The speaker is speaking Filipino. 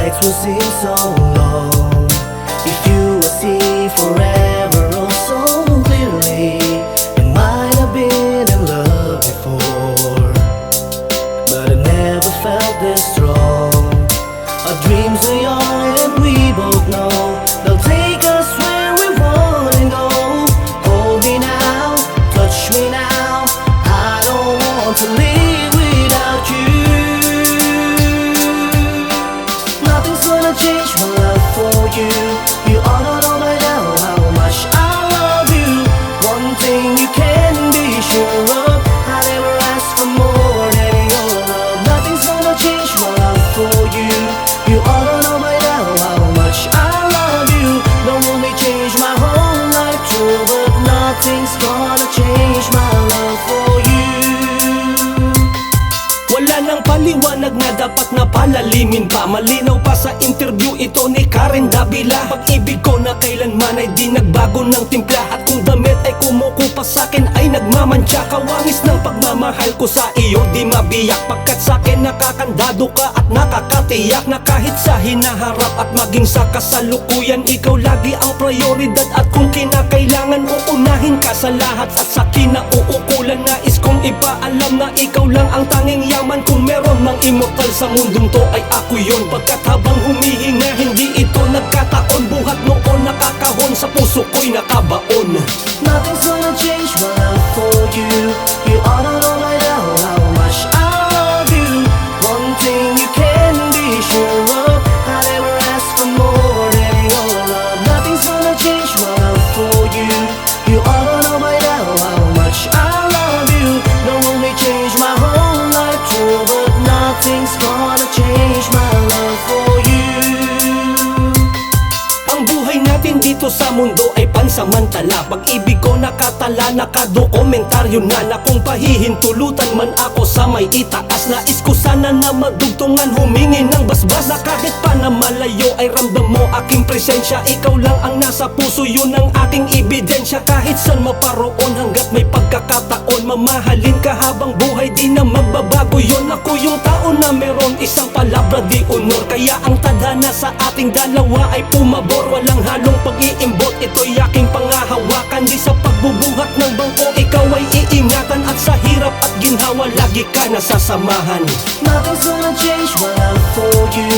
nights will seem so long if you would see forever oh so clearly. We might have been in love before, but I never felt this strong. Our dreams are young and we both know they'll take us where we wanna go. Hold me now, touch me now, I don't want to live without you. Nothing's gonna change my love for you. You ought to know by now how much I love you. One thing you can be sure of, I never ask for more than your love. Nothing's gonna change my love for you. You ought to know by now how much I love you. Don't only change my whole life through, but nothing's gonna change my love for you. Wala nang paliwanag na dapat na palalimin pa. Malinaw pa sa interview ito ni Karen Davila. Pag-ibig ko na kailanman ay di nagbago ng timpla. At kung damit ay kumukupa sa'kin ay nagmamantya. Kawangis ng pagmamahal ko sa iyo di mabiyak, pagkat sa'kin nakakandado ka at nakakatiyak na kahit sa hinaharap at maging sa kasalukuyan, ikaw lagi ang prioridad. At kung kinakailangan uunahin ka sa lahat at sa kinauukulan, nais kong ipaalam na ikaw lang ang tanging yaman. Kung meron mang immortal sa mundong to ay ako yun, pagkat habang humihinga hindi ito nagkataon. Buhat noon nakakahon, sa puso ko'y nakabaon. Nothing's gonna change my love for you. You ought to know by now how much I love you. One thing you can be sure of, I never ask for more than your love. Nothing's gonna change my love for you. You ought to know by now how much I love you. Don't only change my whole life through, but nothing's gonna change my love for you. Ang buhay natin dito sa mundo ay pansamantala. Pag-ibig ko nakatala, nakadokumentaryo na kung pahihintulutan man ako sa may itaas. Nais ko sana na madugtungan, humingi ng basbas, na kahit pa na malayo ay ramdam mo aking presensya. Ikaw lang ang nasa puso, yun ang aking ebidensya. Kahit saan maparoon hanggat may pagkakataon, mamahalin ka habang buhay, di na magbabago yun. Ako yung tao na meron isang palabra di honor, kaya ang tadhana sa ating dalawa ay pumabor. Walang halong pag-iimbot, ito'y aking pangahawakan. Di sa pagbubuhat ng bangko, ikaw ay iingatan. At sa hirap at ginhawa, lagi ka nasasamahan. Nothing's gonna change my love for you.